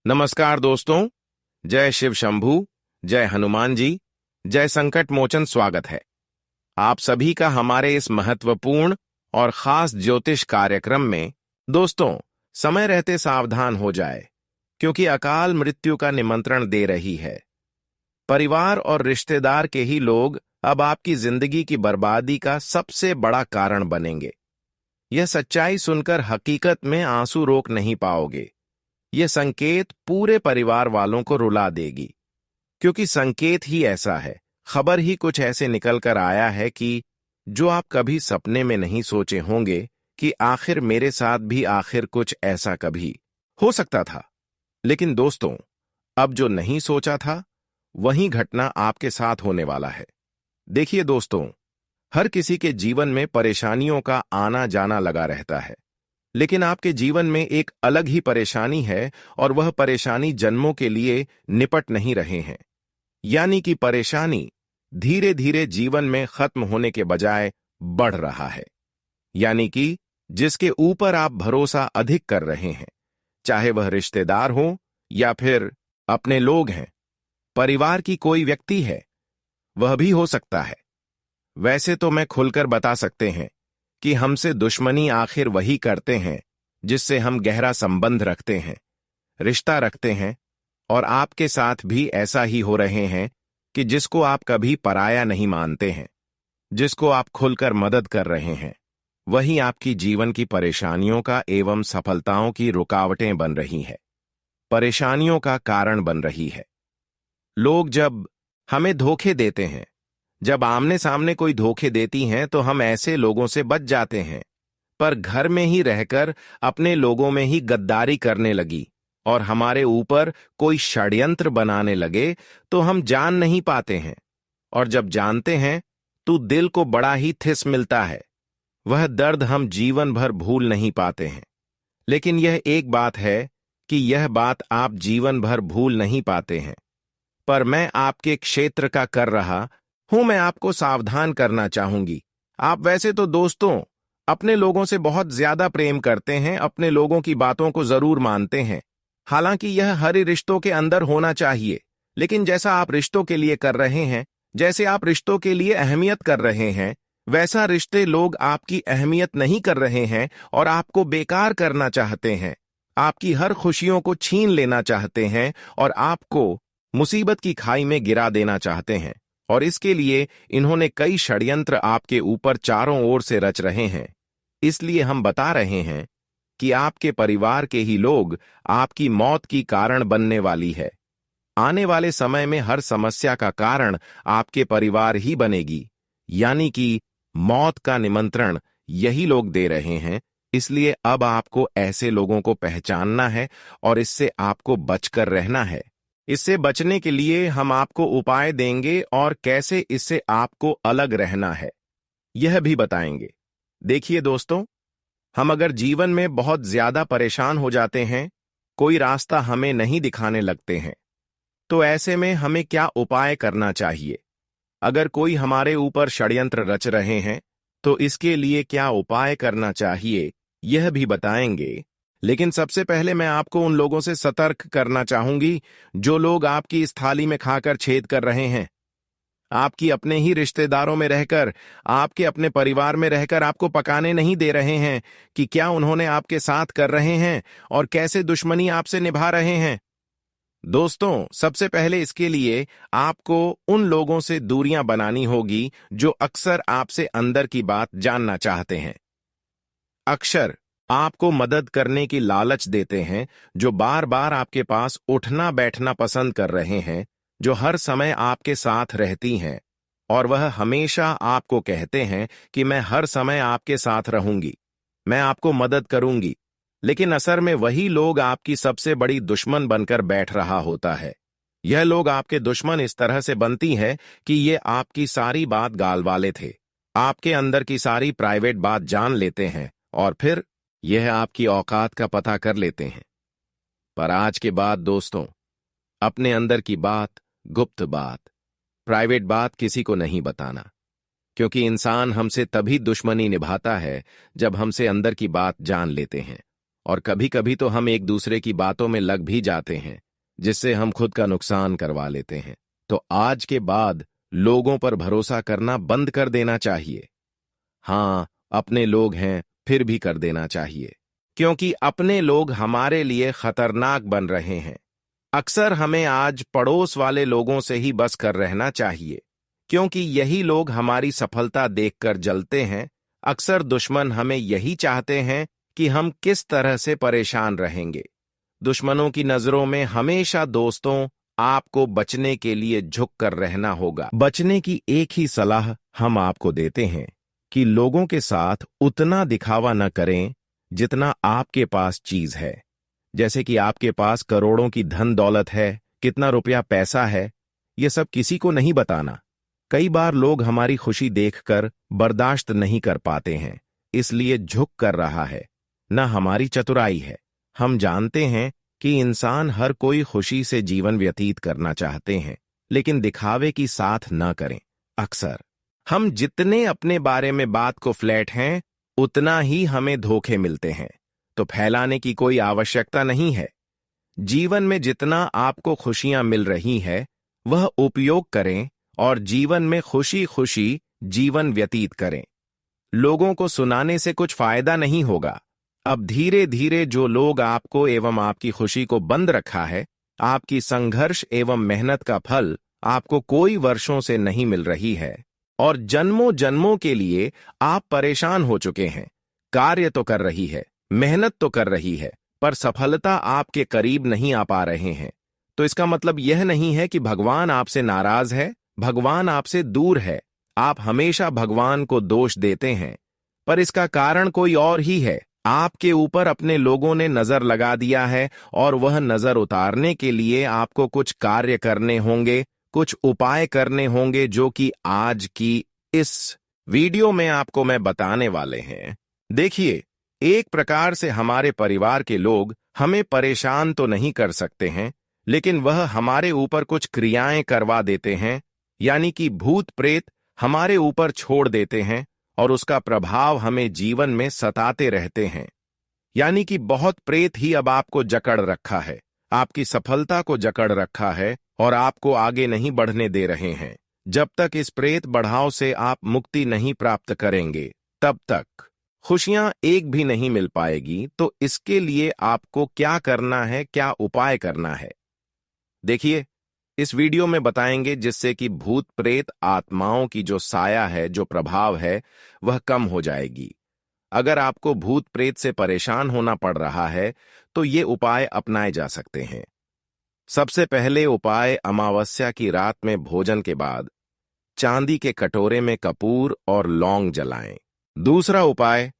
नमस्कार दोस्तों। जय शिव शंभू, जय हनुमान जी, जय संकट मोचन। स्वागत है आप सभी का हमारे इस महत्वपूर्ण और खास ज्योतिष कार्यक्रम में। दोस्तों, समय रहते सावधान हो जाए, क्योंकि अकाल मृत्यु का निमंत्रण दे रही है। परिवार और रिश्तेदार के ही लोग अब आपकी जिंदगी की बर्बादी का सबसे बड़ा कारण बनेंगे। यह सच्चाई सुनकर हकीकत में आंसू रोक नहीं पाओगे। यह संकेत पूरे परिवार वालों को रुला देगी, क्योंकि संकेत ही ऐसा है, खबर ही कुछ ऐसे निकल कर आया है कि जो आप कभी सपने में नहीं सोचे होंगे कि आखिर मेरे साथ भी आखिर कुछ ऐसा कभी हो सकता था। लेकिन दोस्तों, अब जो नहीं सोचा था वही घटना आपके साथ होने वाला है। देखिए दोस्तों, हर किसी के जीवन में परेशानियों का आना जाना लगा रहता है, लेकिन आपके जीवन में एक अलग ही परेशानी है, और वह परेशानी जन्मों के लिए निपट नहीं रहे हैं। यानी कि परेशानी धीरे धीरे जीवन में खत्म होने के बजाय बढ़ रहा है। यानी कि जिसके ऊपर आप भरोसा अधिक कर रहे हैं, चाहे वह रिश्तेदार हो या फिर अपने लोग हैं, परिवार की कोई व्यक्ति है, वह भी हो सकता है। वैसे तो मैं खुलकर बता सकते हैं कि हमसे दुश्मनी आखिर वही करते हैं जिससे हम गहरा संबंध रखते हैं, रिश्ता रखते हैं। और आपके साथ भी ऐसा ही हो रहे हैं कि जिसको आप कभी पराया नहीं मानते हैं, जिसको आप खुलकर मदद कर रहे हैं, वही आपकी जीवन की परेशानियों का एवं सफलताओं की रुकावटें बन रही है, परेशानियों का कारण बन रही है। लोग जब हमें धोखे देते हैं, जब आमने सामने कोई धोखे देती हैं, तो हम ऐसे लोगों से बच जाते हैं। पर घर में ही रहकर अपने लोगों में ही गद्दारी करने लगी और हमारे ऊपर कोई षड्यंत्र बनाने लगे तो हम जान नहीं पाते हैं, और जब जानते हैं तो दिल को बड़ा ही ठेस मिलता है। वह दर्द हम जीवन भर भूल नहीं पाते हैं। लेकिन यह एक बात है कि यह बात आप जीवन भर भूल नहीं पाते हैं, पर मैं आपके क्षेत्र का कर रहा हूं, मैं आपको सावधान करना चाहूंगी। आप वैसे तो दोस्तों अपने लोगों से बहुत ज्यादा प्रेम करते हैं, अपने लोगों की बातों को जरूर मानते हैं। हालांकि यह हर रिश्तों के अंदर होना चाहिए, लेकिन जैसा आप रिश्तों के लिए कर रहे हैं, जैसे आप रिश्तों के लिए अहमियत कर रहे हैं, वैसा रिश्ते लोग आपकी अहमियत नहीं कर रहे हैं और आपको बेकार करना चाहते हैं। आपकी हर खुशियों को छीन लेना चाहते हैं और आपको मुसीबत की खाई में गिरा देना चाहते हैं। और इसके लिए इन्होंने कई षड्यंत्र आपके ऊपर चारों ओर से रच रहे हैं। इसलिए हम बता रहे हैं कि आपके परिवार के ही लोग आपकी मौत की कारण बनने वाली है। आने वाले समय में हर समस्या का कारण आपके परिवार ही बनेगी। यानी कि मौत का निमंत्रण यही लोग दे रहे हैं। इसलिए अब आपको ऐसे लोगों को पहचानना है और इससे आपको बचकर रहना है। इससे बचने के लिए हम आपको उपाय देंगे और कैसे इससे आपको अलग रहना है यह भी बताएंगे। देखिए दोस्तों, हम अगर जीवन में बहुत ज्यादा परेशान हो जाते हैं, कोई रास्ता हमें नहीं दिखाने लगते हैं, तो ऐसे में हमें क्या उपाय करना चाहिए? अगर कोई हमारे ऊपर षड्यंत्र रच रहे हैं तो इसके लिए क्या उपाय करना चाहिए यह भी बताएंगे। लेकिन सबसे पहले मैं आपको उन लोगों से सतर्क करना चाहूंगी जो लोग आपकी इस थाली में खाकर छेद कर रहे हैं। आपकी अपने ही रिश्तेदारों में रहकर, आपके अपने परिवार में रहकर आपको पकाने नहीं दे रहे हैं कि क्या उन्होंने आपके साथ कर रहे हैं और कैसे दुश्मनी आपसे निभा रहे हैं। दोस्तों, सबसे पहले इसके लिए आपको उन लोगों से दूरियां बनानी होगी जो अक्सर आपसे अंदर की बात जानना चाहते हैं, अक्सर आपको मदद करने की लालच देते हैं, जो बार बार आपके पास उठना बैठना पसंद कर रहे हैं, जो हर समय आपके साथ रहती हैं और वह हमेशा आपको कहते हैं कि मैं हर समय आपके साथ रहूंगी, मैं आपको मदद करूंगी। लेकिन असर में वही लोग आपकी सबसे बड़ी दुश्मन बनकर बैठ रहा होता है। यह लोग आपके दुश्मन इस तरह से बनती है कि ये आपकी सारी बात गाल वाले थे, आपके अंदर की सारी प्राइवेट बात जान लेते हैं और फिर यह आपकी औकात का पता कर लेते हैं। पर आज के बाद दोस्तों, अपने अंदर की बात, गुप्त बात, प्राइवेट बात किसी को नहीं बताना, क्योंकि इंसान हमसे तभी दुश्मनी निभाता है जब हमसे अंदर की बात जान लेते हैं और कभी कभी तो हम एक दूसरे की बातों में लग भी जाते हैं, जिससे हम खुद का नुकसान करवा लेते हैं। तो आज के बाद लोगों पर भरोसा करना बंद कर देना चाहिए। हाँ, अपने लोग हैं फिर भी कर देना चाहिए, क्योंकि अपने लोग हमारे लिए खतरनाक बन रहे हैं। अक्सर हमें आज पड़ोस वाले लोगों से ही बस कर रहना चाहिए, क्योंकि यही लोग हमारी सफलता देखकर जलते हैं। अक्सर दुश्मन हमें यही चाहते हैं कि हम किस तरह से परेशान रहेंगे। दुश्मनों की नजरों में हमेशा दोस्तों आपको बचने के लिए झुक कर रहना होगा। बचने की एक ही सलाह हम आपको देते हैं कि लोगों के साथ उतना दिखावा न करें जितना आपके पास चीज है। जैसे कि आपके पास करोड़ों की धन दौलत है, कितना रुपया पैसा है, ये सब किसी को नहीं बताना। कई बार लोग हमारी खुशी देखकर बर्दाश्त नहीं कर पाते हैं, इसलिए झुक कर रहा है। न हमारी चतुराई है। हम जानते हैं कि इंसान हर कोई खुशी से जीवन व्यतीत करना चाहते हैं, लेकिन दिखावे की साथ न करें। अक्सर हम जितने अपने बारे में बात को फ्लैट हैं, उतना ही हमें धोखे मिलते हैं। तो फैलाने की कोई आवश्यकता नहीं है। जीवन में जितना आपको खुशियां मिल रही है, वह उपयोग करें और जीवन में खुशी खुशी जीवन व्यतीत करें। लोगों को सुनाने से कुछ फायदा नहीं होगा। अब धीरे धीरे जो लोग आपको एवं आपकी खुशी को बंद रखा है, आपकी संघर्ष एवं मेहनत का फल आपको कोई वर्षों से नहीं मिल रही है और जन्मों जन्मों के लिए आप परेशान हो चुके हैं। कार्य तो कर रही है, मेहनत तो कर रही है, पर सफलता आपके करीब नहीं आ पा रहे हैं। तो इसका मतलब यह नहीं है कि भगवान आपसे नाराज है, भगवान आपसे दूर है। आप हमेशा भगवान को दोष देते हैं, पर इसका कारण कोई और ही है। आपके ऊपर अपने लोगों ने नजर लगा दिया है और वह नजर उतारने के लिए आपको कुछ कार्य करने होंगे, कुछ उपाय करने होंगे, जो कि आज की इस वीडियो में आपको मैं बताने वाले हैं। देखिए, एक प्रकार से हमारे परिवार के लोग हमें परेशान तो नहीं कर सकते हैं, लेकिन वह हमारे ऊपर कुछ क्रियाएं करवा देते हैं, यानी कि भूत प्रेत हमारे ऊपर छोड़ देते हैं और उसका प्रभाव हमें जीवन में सताते रहते हैं। यानी कि बहुत प्रेत ही अब आपको जकड़ रखा है, आपकी सफलता को जकड़ रखा है और आपको आगे नहीं बढ़ने दे रहे हैं। जब तक इस प्रेत बढ़ाव से आप मुक्ति नहीं प्राप्त करेंगे, तब तक खुशियां एक भी नहीं मिल पाएगी। तो इसके लिए आपको क्या करना है, क्या उपाय करना है, देखिए इस वीडियो में बताएंगे, जिससे कि भूत प्रेत आत्माओं की जो साया है, जो प्रभाव है, वह कम हो जाएगी। अगर आपको भूत प्रेत से परेशान होना पड़ रहा है, तो ये उपाय अपनाए जा सकते हैं। सबसे पहले उपाय, अमावस्या की रात में भोजन के बाद चांदी के कटोरे में कपूर और लौंग जलाएं। दूसरा उपाय,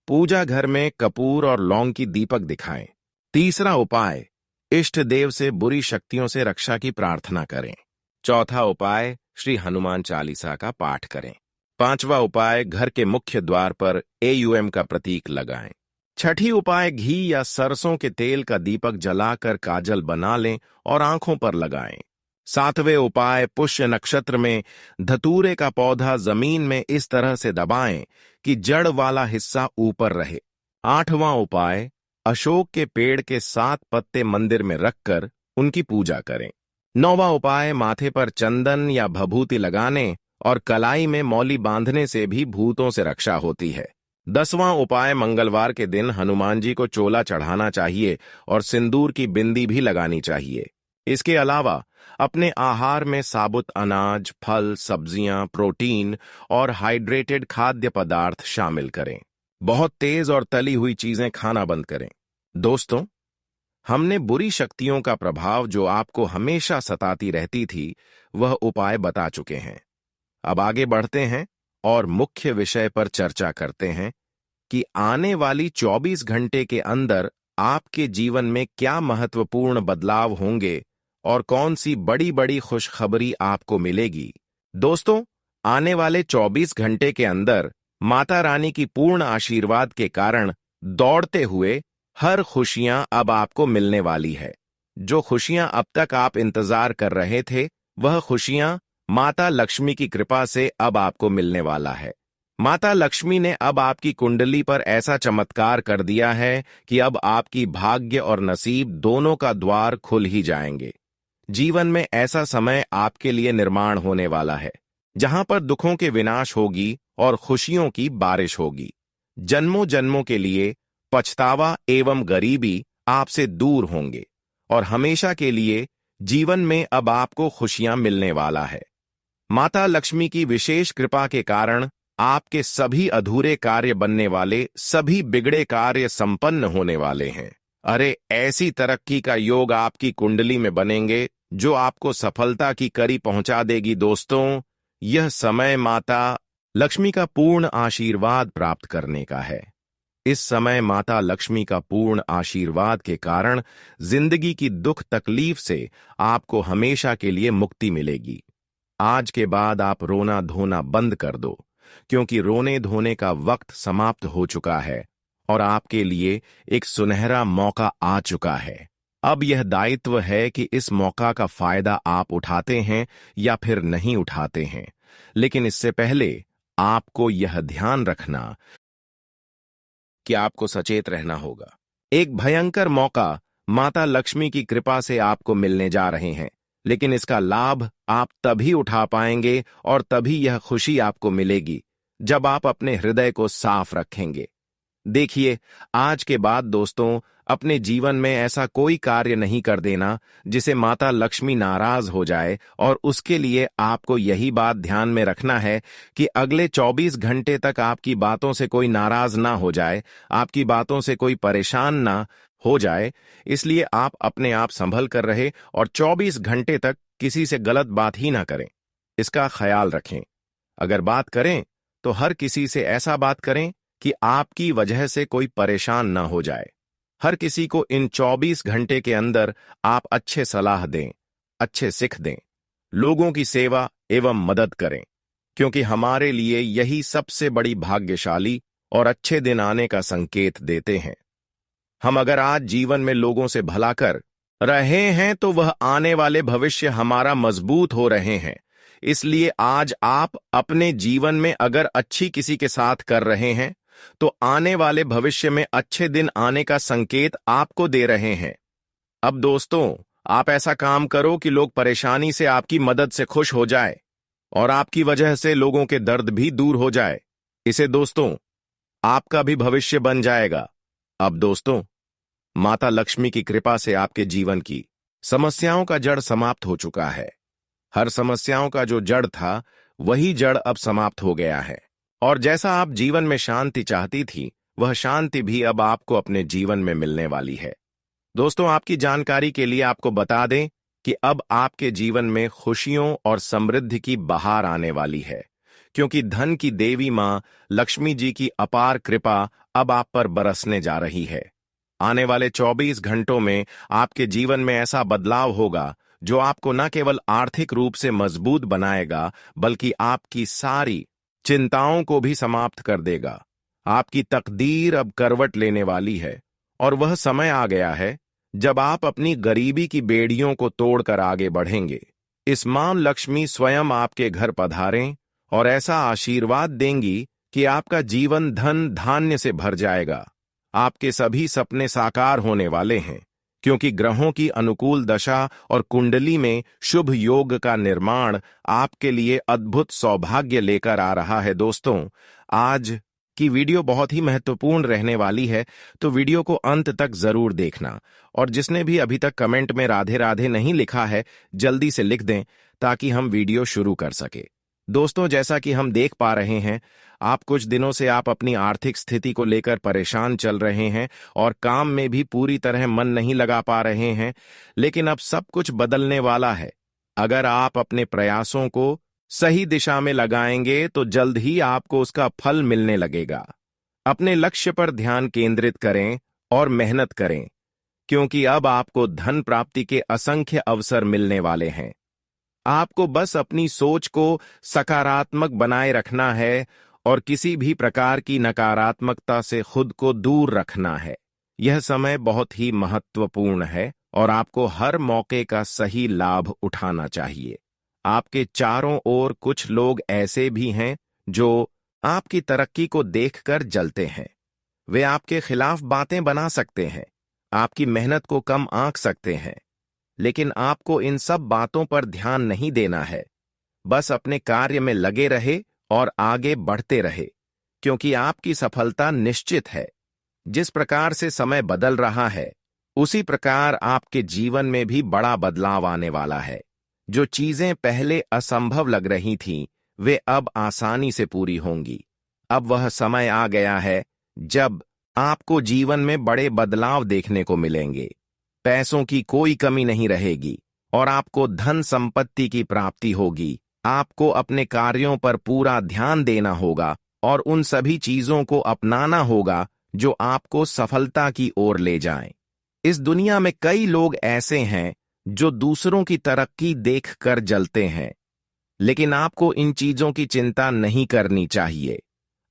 पूजा घर में कपूर और लौंग की दीपक दिखाएं। तीसरा उपाय, इष्ट देव से बुरी शक्तियों से रक्षा की प्रार्थना करें। चौथा उपाय, श्री हनुमान चालीसा का पाठ करें। पांचवा उपाय, घर के मुख्य द्वार पर AUM का प्रतीक लगाएं। छठी उपाय, घी या सरसों के तेल का दीपक जलाकर काजल बना लें और आंखों पर लगाएं। सातवें उपाय, पुष्य नक्षत्र में धतूरे का पौधा जमीन में इस तरह से दबाएं कि जड़ वाला हिस्सा ऊपर रहे। आठवां उपाय, अशोक के पेड़ के 7 पत्ते मंदिर में रखकर उनकी पूजा करें। नौवां उपाय, माथे पर चंदन या भभूति लगाने और कलाई में मौली बांधने से भी भूतों से रक्षा होती है। 10वां उपाय, मंगलवार के दिन हनुमान जी को चोला चढ़ाना चाहिए और सिंदूर की बिंदी भी लगानी चाहिए। इसके अलावा अपने आहार में साबुत अनाज, फल, सब्जियां, प्रोटीन और हाइड्रेटेड खाद्य पदार्थ शामिल करें। बहुत तेज और तली हुई चीजें खाना बंद करें। दोस्तों, हमने बुरी शक्तियों का प्रभाव जो आपको हमेशा सताती रहती थी, वह उपाय बता चुके हैं। अब आगे बढ़ते हैं और मुख्य विषय पर चर्चा करते हैं कि आने वाली 24 घंटे के अंदर आपके जीवन में क्या महत्वपूर्ण बदलाव होंगे और कौन सी बड़ी बड़ी खुशखबरी आपको मिलेगी। दोस्तों, आने वाले 24 घंटे के अंदर माता रानी की पूर्ण आशीर्वाद के कारण दौड़ते हुए हर खुशियां अब आपको मिलने वाली है। जो खुशियां अब तक आप इंतजार कर रहे थे, वह खुशियां माता लक्ष्मी की कृपा से अब आपको मिलने वाला है। माता लक्ष्मी ने अब आपकी कुंडली पर ऐसा चमत्कार कर दिया है कि अब आपकी भाग्य और नसीब दोनों का द्वार खुल ही जाएंगे। जीवन में ऐसा समय आपके लिए निर्माण होने वाला है जहां पर दुखों के विनाश होगी और खुशियों की बारिश होगी। जन्मों जन्मों के लिए पछतावा एवं गरीबी आपसे दूर होंगे और हमेशा के लिए जीवन में अब आपको खुशियां मिलने वाला है। माता लक्ष्मी की विशेष कृपा के कारण आपके सभी अधूरे कार्य बनने वाले, सभी बिगड़े कार्य संपन्न होने वाले हैं। अरे, ऐसी तरक्की का योग आपकी कुंडली में बनेंगे जो आपको सफलता की कड़ी पहुंचा देगी। दोस्तों, यह समय माता लक्ष्मी का पूर्ण आशीर्वाद प्राप्त करने का है। इस समय माता लक्ष्मी का पूर्ण आशीर्वाद के कारण जिंदगी की दुख तकलीफ से आपको हमेशा के लिए मुक्ति मिलेगी। आज के बाद आप रोना धोना बंद कर दो, क्योंकि रोने धोने का वक्त समाप्त हो चुका है और आपके लिए एक सुनहरा मौका आ चुका है। अब यह दायित्व है कि इस मौका का फायदा आप उठाते हैं या फिर नहीं उठाते हैं। लेकिन इससे पहले आपको यह ध्यान रखना कि आपको सचेत रहना होगा। एक भयंकर मौका माता लक्ष्मी की कृपा से आपको मिलने जा रहे हैं, लेकिन इसका लाभ आप तभी उठा पाएंगे और तभी यह खुशी आपको मिलेगी जब आप अपने हृदय को साफ रखेंगे। देखिए, आज के बाद दोस्तों, अपने जीवन में ऐसा कोई कार्य नहीं कर देना जिसे माता लक्ष्मी नाराज हो जाए, और उसके लिए आपको यही बात ध्यान में रखना है कि अगले 24 घंटे तक आपकी बातों से कोई नाराज ना हो जाए, आपकी बातों से कोई परेशान ना हो जाए। इसलिए आप अपने आप संभल कर रहे और 24 घंटे तक किसी से गलत बात ही ना करें, इसका ख्याल रखें। अगर बात करें तो हर किसी से ऐसा बात करें कि आपकी वजह से कोई परेशान ना हो जाए। हर किसी को इन 24 घंटे के अंदर आप अच्छे सलाह दें, अच्छे सिख दें, लोगों की सेवा एवं मदद करें, क्योंकि हमारे लिए यही सबसे बड़ी भाग्यशाली और अच्छे दिन आने का संकेत देते हैं। हम अगर आज जीवन में लोगों से भला कर रहे हैं तो वह आने वाले भविष्य हमारा मजबूत हो रहे हैं। इसलिए आज आप अपने जीवन में अगर अच्छी किसी के साथ कर रहे हैं तो आने वाले भविष्य में अच्छे दिन आने का संकेत आपको दे रहे हैं। अब दोस्तों, आप ऐसा काम करो कि लोग परेशानी से आपकी मदद से खुश हो जाए और आपकी वजह से लोगों के दर्द भी दूर हो जाए। इसे दोस्तों आपका भी भविष्य बन जाएगा। अब दोस्तों, माता लक्ष्मी की कृपा से आपके जीवन की समस्याओं का जड़ समाप्त हो चुका है। हर समस्याओं का जो जड़ था वही जड़ अब समाप्त हो गया है, और जैसा आप जीवन में शांति चाहती थी, वह शांति भी अब आपको अपने जीवन में मिलने वाली है। दोस्तों, आपकी जानकारी के लिए आपको बता दें कि अब आपके जीवन में खुशियों और समृद्धि की बहार आने वाली है, क्योंकि धन की देवी मां लक्ष्मी जी की अपार कृपा अब आप पर बरसने जा रही है। आने वाले 24 घंटों में आपके जीवन में ऐसा बदलाव होगा जो आपको न केवल आर्थिक रूप से मजबूत बनाएगा, बल्कि आपकी सारी चिंताओं को भी समाप्त कर देगा। आपकी तकदीर अब करवट लेने वाली है और वह समय आ गया है जब आप अपनी गरीबी की बेड़ियों को तोड़कर आगे बढ़ेंगे। इस मां लक्ष्मी स्वयं आपके घर पधारें और ऐसा आशीर्वाद देंगी कि आपका जीवन धन धान्य से भर जाएगा। आपके सभी सपने साकार होने वाले हैं, क्योंकि ग्रहों की अनुकूल दशा और कुंडली में शुभ योग का निर्माण आपके लिए अद्भुत सौभाग्य लेकर आ रहा है। दोस्तों, आज की वीडियो बहुत ही महत्वपूर्ण रहने वाली है, तो वीडियो को अंत तक जरूर देखना। और जिसने भी अभी तक कमेंट में राधे राधे नहीं लिखा है, जल्दी से लिख दें ताकि हम वीडियो शुरू कर सके। दोस्तों, जैसा कि हम देख पा रहे हैं, आप कुछ दिनों से आप अपनी आर्थिक स्थिति को लेकर परेशान चल रहे हैं और काम में भी पूरी तरह मन नहीं लगा पा रहे हैं, लेकिन अब सब कुछ बदलने वाला है। अगर आप अपने प्रयासों को सही दिशा में लगाएंगे तो जल्द ही आपको उसका फल मिलने लगेगा। अपने लक्ष्य पर ध्यान केंद्रित करें और मेहनत करें, क्योंकि अब आपको धन प्राप्ति के असंख्य अवसर मिलने वाले हैं। आपको बस अपनी सोच को सकारात्मक बनाए रखना है और किसी भी प्रकार की नकारात्मकता से खुद को दूर रखना है। यह समय बहुत ही महत्वपूर्ण है और आपको हर मौके का सही लाभ उठाना चाहिए। आपके चारों ओर कुछ लोग ऐसे भी हैं जो आपकी तरक्की को देखकर जलते हैं। वे आपके खिलाफ बातें बना सकते हैं, आपकी मेहनत को कम आंक सकते हैं, लेकिन आपको इन सब बातों पर ध्यान नहीं देना है। बस अपने कार्य में लगे रहे और आगे बढ़ते रहे, क्योंकि आपकी सफलता निश्चित है। जिस प्रकार से समय बदल रहा है, उसी प्रकार आपके जीवन में भी बड़ा बदलाव आने वाला है। जो चीजें पहले असंभव लग रही थीं, वे अब आसानी से पूरी होंगी। अब वह समय आ गया है जब आपको जीवन में बड़े बदलाव देखने को मिलेंगे। पैसों की कोई कमी नहीं रहेगी और आपको धन संपत्ति की प्राप्ति होगी। आपको अपने कार्यों पर पूरा ध्यान देना होगा और उन सभी चीजों को अपनाना होगा जो आपको सफलता की ओर ले जाएं। इस दुनिया में कई लोग ऐसे हैं जो दूसरों की तरक्की देखकर जलते हैं, लेकिन आपको इन चीजों की चिंता नहीं करनी चाहिए।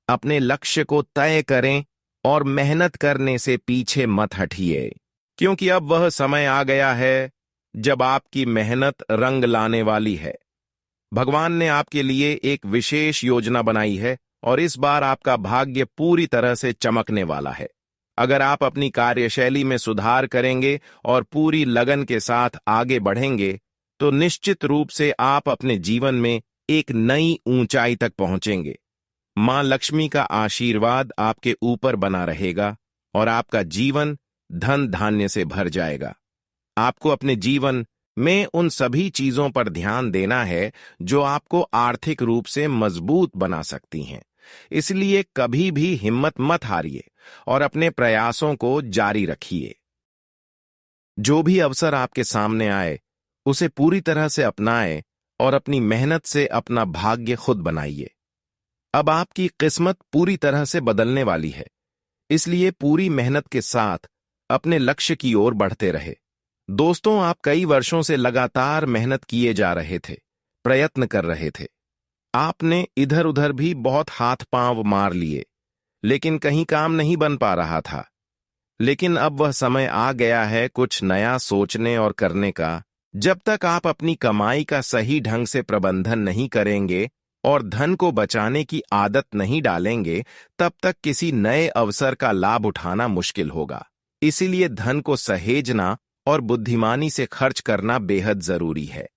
अपने लक्ष्य को तय करें और मेहनत करने से पीछे मत हटिए, क्योंकि अब वह समय आ गया है जब आपकी मेहनत रंग लाने वाली है। भगवान ने आपके लिए एक विशेष योजना बनाई है और इस बार आपका भाग्य पूरी तरह से चमकने वाला है। अगर आप अपनी कार्यशैली में सुधार करेंगे और पूरी लगन के साथ आगे बढ़ेंगे, तो निश्चित रूप से आप अपने जीवन में एक नई ऊंचाई तक पहुंचेंगे। मां लक्ष्मी का आशीर्वाद आपके ऊपर बना रहेगा और आपका जीवन धन धान्य से भर जाएगा। आपको अपने जीवन में उन सभी चीजों पर ध्यान देना है जो आपको आर्थिक रूप से मजबूत बना सकती हैं। इसलिए कभी भी हिम्मत मत हारिए और अपने प्रयासों को जारी रखिए। जो भी अवसर आपके सामने आए, उसे पूरी तरह से अपनाएं और अपनी मेहनत से अपना भाग्य खुद बनाइए। अब आपकी किस्मत पूरी तरह से बदलने वाली है, इसलिए पूरी मेहनत के साथ अपने लक्ष्य की ओर बढ़ते रहे। दोस्तों, आप कई वर्षों से लगातार मेहनत किए जा रहे थे, प्रयत्न कर रहे थे। आपने इधर उधर भी बहुत हाथ पांव मार लिए, लेकिन कहीं काम नहीं बन पा रहा था। लेकिन अब वह समय आ गया है कुछ नया सोचने और करने का। जब तक आप अपनी कमाई का सही ढंग से प्रबंधन नहीं करेंगे और धन को बचाने की आदत नहीं डालेंगे, तब तक किसी नए अवसर का लाभ उठाना मुश्किल होगा। इसीलिए धन को सहेजना और बुद्धिमानी से खर्च करना बेहद जरूरी है।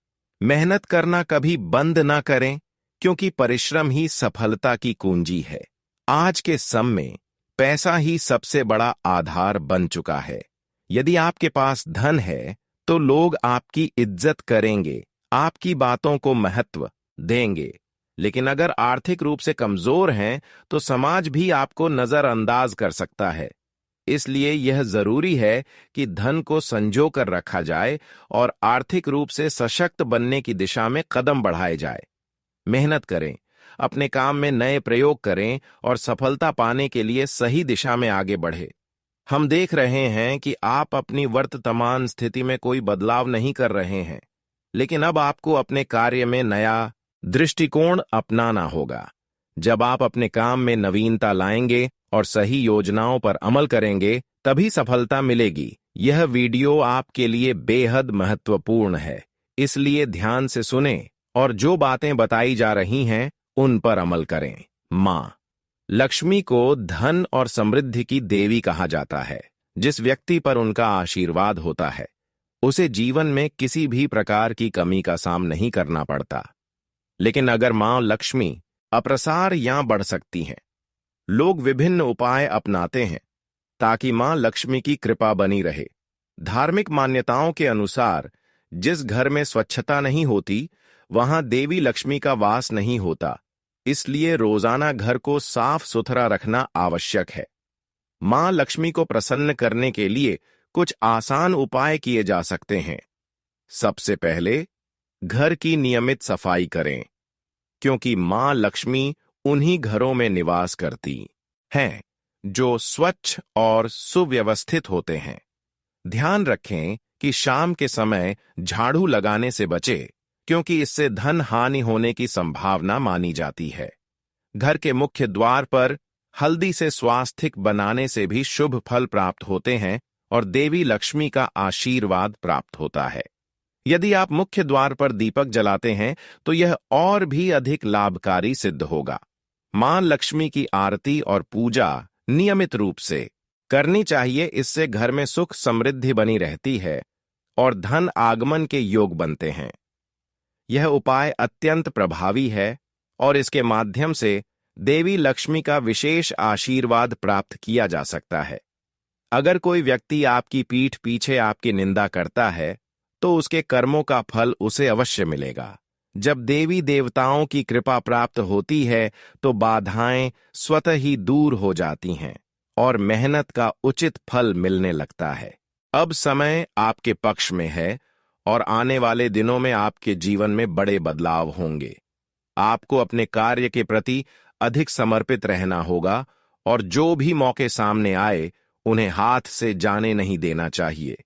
मेहनत करना कभी बंद ना करें, क्योंकि परिश्रम ही सफलता की कुंजी है। आज के समय में पैसा ही सबसे बड़ा आधार बन चुका है। यदि आपके पास धन है तो लोग आपकी इज्जत करेंगे, आपकी बातों को महत्व देंगे। लेकिन अगर आर्थिक रूप से कमजोर हैं तो समाज भी आपको नजरअंदाज कर सकता है। इसलिए यह जरूरी है कि धन को संजो कर रखा जाए और आर्थिक रूप से सशक्त बनने की दिशा में कदम बढ़ाए जाए। मेहनत करें, अपने काम में नए प्रयोग करें और सफलता पाने के लिए सही दिशा में आगे बढ़े। हम देख रहे हैं कि आप अपनी वर्तमान स्थिति में कोई बदलाव नहीं कर रहे हैं, लेकिन अब आपको अपने कार्य में नया दृष्टिकोण अपनाना होगा। जब आप अपने काम में नवीनता लाएंगे और सही योजनाओं पर अमल करेंगे, तभी सफलता मिलेगी। यह वीडियो आपके लिए बेहद महत्वपूर्ण है, इसलिए ध्यान से सुनें और जो बातें बताई जा रही हैं, उन पर अमल करें। मां लक्ष्मी को धन और समृद्धि की देवी कहा जाता है। जिस व्यक्ति पर उनका आशीर्वाद होता है, उसे जीवन में किसी भी प्रकार की कमी का सामना नहीं करना पड़ता। लेकिन अगर मां लक्ष्मी अप्रसार या बढ़ सकती हैं, लोग विभिन्न उपाय अपनाते हैं ताकि मां लक्ष्मी की कृपा बनी रहे। धार्मिक मान्यताओं के अनुसार जिस घर में स्वच्छता नहीं होती, वहां देवी लक्ष्मी का वास नहीं होता। इसलिए रोजाना घर को साफ सुथरा रखना आवश्यक है। मां लक्ष्मी को प्रसन्न करने के लिए कुछ आसान उपाय किए जा सकते हैं। सबसे पहले, घर की नियमित सफाई करें, क्योंकि मां लक्ष्मी उन्हीं घरों में निवास करती हैं जो स्वच्छ और सुव्यवस्थित होते हैं। ध्यान रखें कि शाम के समय झाड़ू लगाने से बचें, क्योंकि इससे धन हानि होने की संभावना मानी जाती है। घर के मुख्य द्वार पर हल्दी से स्वास्तिक बनाने से भी शुभ फल प्राप्त होते हैं और देवी लक्ष्मी का आशीर्वाद प्राप्त होता है। यदि आप मुख्य द्वार पर दीपक जलाते हैं तो यह और भी अधिक लाभकारी सिद्ध होगा। मां लक्ष्मी की आरती और पूजा नियमित रूप से करनी चाहिए। इससे घर में सुख समृद्धि बनी रहती है और धन आगमन के योग बनते हैं। यह उपाय अत्यंत प्रभावी है और इसके माध्यम से देवी लक्ष्मी का विशेष आशीर्वाद प्राप्त किया जा सकता है। अगर कोई व्यक्ति आपकी पीठ पीछे आपकी निंदा करता है तो उसके कर्मों का फल उसे अवश्य मिलेगा। जब देवी देवताओं की कृपा प्राप्त होती है तो बाधाएं स्वतः ही दूर हो जाती हैं और मेहनत का उचित फल मिलने लगता है। अब समय आपके पक्ष में है और आने वाले दिनों में आपके जीवन में बड़े बदलाव होंगे। आपको अपने कार्य के प्रति अधिक समर्पित रहना होगा और जो भी मौके सामने आए उन्हें हाथ से जाने नहीं देना चाहिए।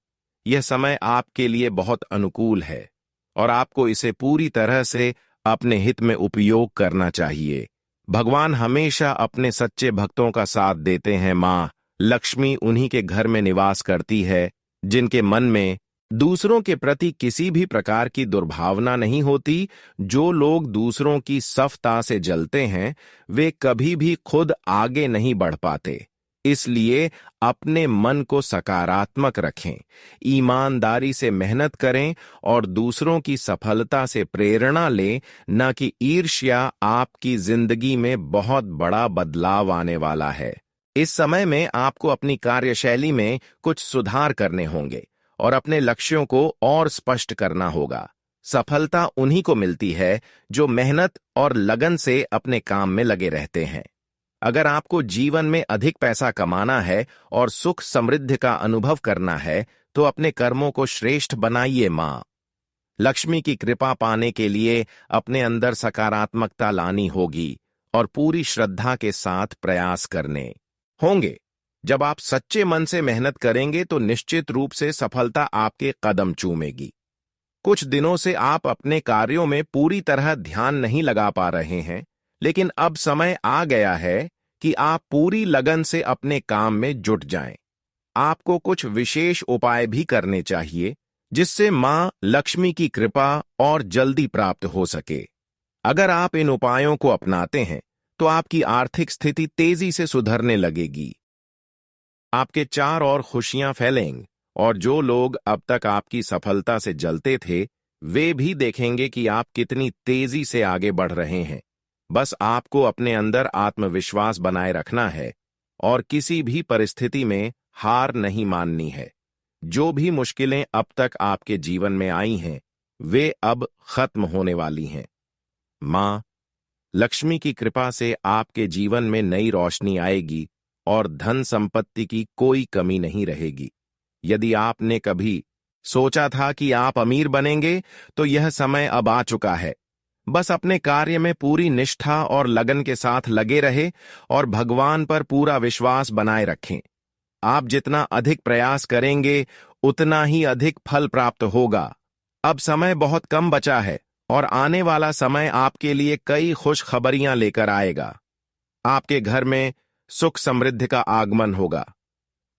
यह समय आपके लिए बहुत अनुकूल है और आपको इसे पूरी तरह से अपने हित में उपयोग करना चाहिए। भगवान हमेशा अपने सच्चे भक्तों का साथ देते हैं। मां लक्ष्मी उन्हीं के घर में निवास करती है जिनके मन में दूसरों के प्रति किसी भी प्रकार की दुर्भावना नहीं होती। जो लोग दूसरों की सफलता से जलते हैं वे कभी भी खुद आगे नहीं बढ़ पाते। इसलिए अपने मन को सकारात्मक रखें, ईमानदारी से मेहनत करें और दूसरों की सफलता से प्रेरणा लें, न कि ईर्ष्या। आपकी जिंदगी में बहुत बड़ा बदलाव आने वाला है। इस समय में आपको अपनी कार्यशैली में कुछ सुधार करने होंगे और अपने लक्ष्यों को और स्पष्ट करना होगा। सफलता उन्हीं को मिलती है जो मेहनत और लगन से अपने काम में लगे रहते हैं। अगर आपको जीवन में अधिक पैसा कमाना है और सुख समृद्धि का अनुभव करना है तो अपने कर्मों को श्रेष्ठ बनाइए। मां लक्ष्मी की कृपा पाने के लिए अपने अंदर सकारात्मकता लानी होगी और पूरी श्रद्धा के साथ प्रयास करने होंगे। जब आप सच्चे मन से मेहनत करेंगे तो निश्चित रूप से सफलता आपके कदम चूमेगी। कुछ दिनों से आप अपने कार्यों में पूरी तरह ध्यान नहीं लगा पा रहे हैं, लेकिन अब समय आ गया है कि आप पूरी लगन से अपने काम में जुट जाएं। आपको कुछ विशेष उपाय भी करने चाहिए जिससे मां लक्ष्मी की कृपा और जल्दी प्राप्त हो सके। अगर आप इन उपायों को अपनाते हैं तो आपकी आर्थिक स्थिति तेजी से सुधरने लगेगी। आपके चार ओर खुशियां फैलेंगी और जो लोग अब तक आपकी सफलता से जलते थे वे भी देखेंगे कि आप कितनी तेजी से आगे बढ़ रहे हैं। बस आपको अपने अंदर आत्मविश्वास बनाए रखना है और किसी भी परिस्थिति में हार नहीं माननी है। जो भी मुश्किलें अब तक आपके जीवन में आई हैं वे अब खत्म होने वाली हैं। मां लक्ष्मी की कृपा से आपके जीवन में नई रोशनी आएगी और धन संपत्ति की कोई कमी नहीं रहेगी। यदि आपने कभी सोचा था कि आप अमीर बनेंगे तो यह समय अब आ चुका है। बस अपने कार्य में पूरी निष्ठा और लगन के साथ लगे रहे और भगवान पर पूरा विश्वास बनाए रखें। आप जितना अधिक प्रयास करेंगे उतना ही अधिक फल प्राप्त होगा। अब समय बहुत कम बचा है और आने वाला समय आपके लिए कई खुशखबरियां लेकर आएगा। आपके घर में सुख समृद्धि का आगमन होगा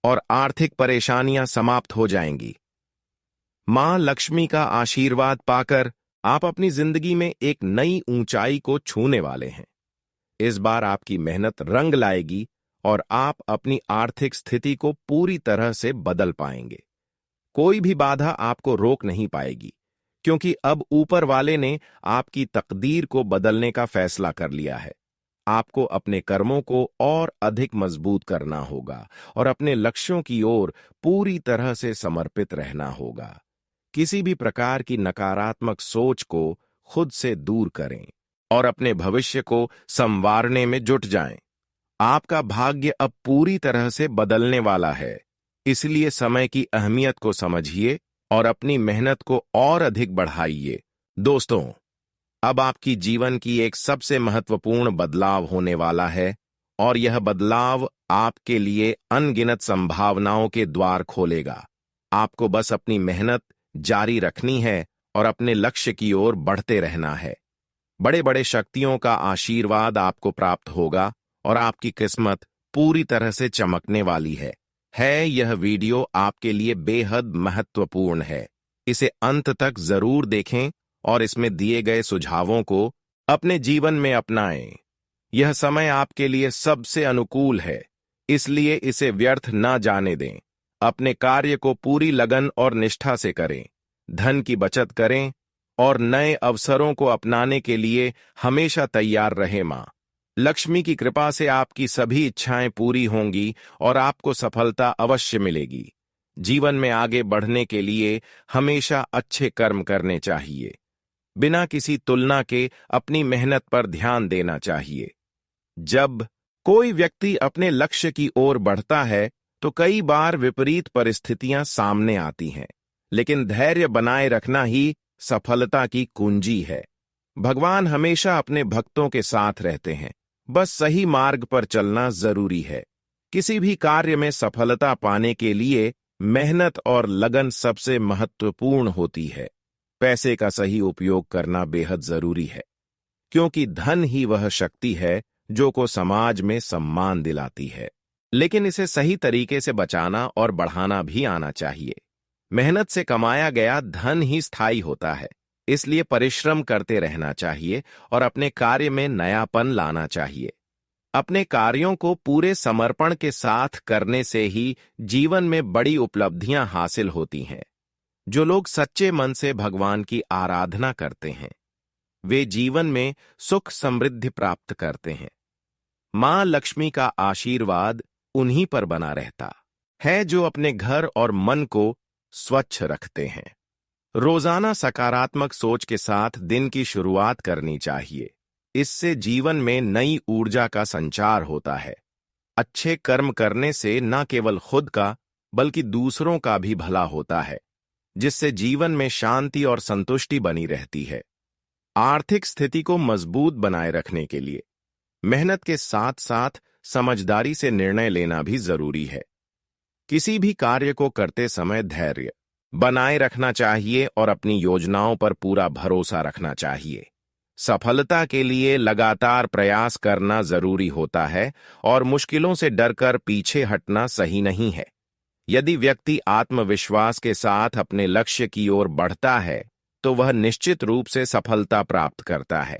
और आर्थिक परेशानियां समाप्त हो जाएंगी। मां लक्ष्मी का आशीर्वाद पाकर आप अपनी जिंदगी में एक नई ऊंचाई को छूने वाले हैं। इस बार आपकी मेहनत रंग लाएगी और आप अपनी आर्थिक स्थिति को पूरी तरह से बदल पाएंगे। कोई भी बाधा आपको रोक नहीं पाएगी क्योंकि अब ऊपर वाले ने आपकी तकदीर को बदलने का फैसला कर लिया है। आपको अपने कर्मों को और अधिक मजबूत करना होगा और अपने लक्ष्यों की ओर पूरी तरह से समर्पित रहना होगा। किसी भी प्रकार की नकारात्मक सोच को खुद से दूर करें और अपने भविष्य को संवारने में जुट जाएं। आपका भाग्य अब पूरी तरह से बदलने वाला है, इसलिए समय की अहमियत को समझिए और अपनी मेहनत को और अधिक बढ़ाइए। दोस्तों, अब आपकी जीवन की एक सबसे महत्वपूर्ण बदलाव होने वाला है और यह बदलाव आपके लिए अनगिनत संभावनाओं के द्वार खोलेगा। आपको बस अपनी मेहनत जारी रखनी है और अपने लक्ष्य की ओर बढ़ते रहना है। बड़े बड़े शक्तियों का आशीर्वाद आपको प्राप्त होगा और आपकी किस्मत पूरी तरह से चमकने वाली है। यह वीडियो आपके लिए बेहद महत्वपूर्ण है। इसे अंत तक जरूर देखें और इसमें दिए गए सुझावों को अपने जीवन में अपनाएं। यह समय आपके लिए सबसे अनुकूल है, इसलिए इसे व्यर्थ ना जाने दें। अपने कार्य को पूरी लगन और निष्ठा से करें, धन की बचत करें और नए अवसरों को अपनाने के लिए हमेशा तैयार रहें। मां लक्ष्मी की कृपा से आपकी सभी इच्छाएं पूरी होंगी और आपको सफलता अवश्य मिलेगी। जीवन में आगे बढ़ने के लिए हमेशा अच्छे कर्म करने चाहिए। बिना किसी तुलना के अपनी मेहनत पर ध्यान देना चाहिए। जब कोई व्यक्ति अपने लक्ष्य की ओर बढ़ता है तो कई बार विपरीत परिस्थितियां सामने आती हैं, लेकिन धैर्य बनाए रखना ही सफलता की कुंजी है। भगवान हमेशा अपने भक्तों के साथ रहते हैं, बस सही मार्ग पर चलना जरूरी है। किसी भी कार्य में सफलता पाने के लिए मेहनत और लगन सबसे महत्वपूर्ण होती है। पैसे का सही उपयोग करना बेहद जरूरी है, क्योंकि धन ही वह शक्ति है जो को समाज में सम्मान दिलाती है। लेकिन इसे सही तरीके से बचाना और बढ़ाना भी आना चाहिए। मेहनत से कमाया गया धन ही स्थायी होता है, इसलिए परिश्रम करते रहना चाहिए और अपने कार्य में नयापन लाना चाहिए। अपने कार्यों को पूरे समर्पण के साथ करने से ही जीवन में बड़ी उपलब्धियां हासिल होती हैं। जो लोग सच्चे मन से भगवान की आराधना करते हैं, वे जीवन में सुख समृद्धि प्राप्त करते हैं। मां लक्ष्मी का आशीर्वाद उन्हीं पर बना रहता है जो अपने घर और मन को स्वच्छ रखते हैं। रोजाना सकारात्मक सोच के साथ दिन की शुरुआत करनी चाहिए। इससे जीवन में नई ऊर्जा का संचार होता है। अच्छे कर्म करने से न केवल खुद का बल्कि दूसरों का भी भला होता है, जिससे जीवन में शांति और संतुष्टि बनी रहती है। आर्थिक स्थिति को मजबूत बनाए रखने के लिए मेहनत के साथ साथ समझदारी से निर्णय लेना भी जरूरी है। किसी भी कार्य को करते समय धैर्य बनाए रखना चाहिए और अपनी योजनाओं पर पूरा भरोसा रखना चाहिए। सफलता के लिए लगातार प्रयास करना जरूरी होता है और मुश्किलों से डरकर पीछे हटना सही नहीं है। यदि व्यक्ति आत्मविश्वास के साथ अपने लक्ष्य की ओर बढ़ता है तो वह निश्चित रूप से सफलता प्राप्त करता है।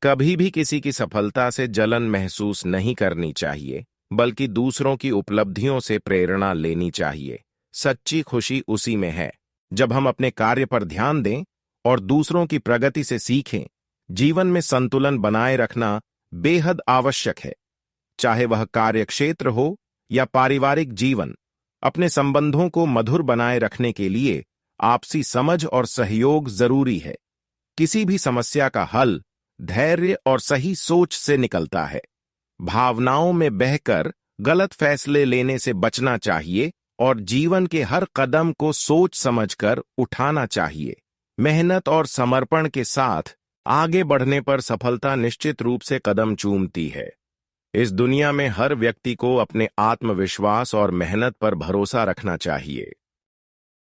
कभी भी किसी की सफलता से जलन महसूस नहीं करनी चाहिए, बल्कि दूसरों की उपलब्धियों से प्रेरणा लेनी चाहिए। सच्ची खुशी उसी में है जब हम अपने कार्य पर ध्यान दें और दूसरों की प्रगति से सीखें। जीवन में संतुलन बनाए रखना बेहद आवश्यक है, चाहे वह कार्य क्षेत्र हो या पारिवारिक जीवन। अपने संबंधों को मधुर बनाए रखने के लिए आपसी समझ और सहयोग जरूरी है। किसी भी समस्या का हल धैर्य और सही सोच से निकलता है। भावनाओं में बहकर गलत फैसले लेने से बचना चाहिए और जीवन के हर कदम को सोच समझकर उठाना चाहिए। मेहनत और समर्पण के साथ आगे बढ़ने पर सफलता निश्चित रूप से कदम चूमती है। इस दुनिया में हर व्यक्ति को अपने आत्मविश्वास और मेहनत पर भरोसा रखना चाहिए।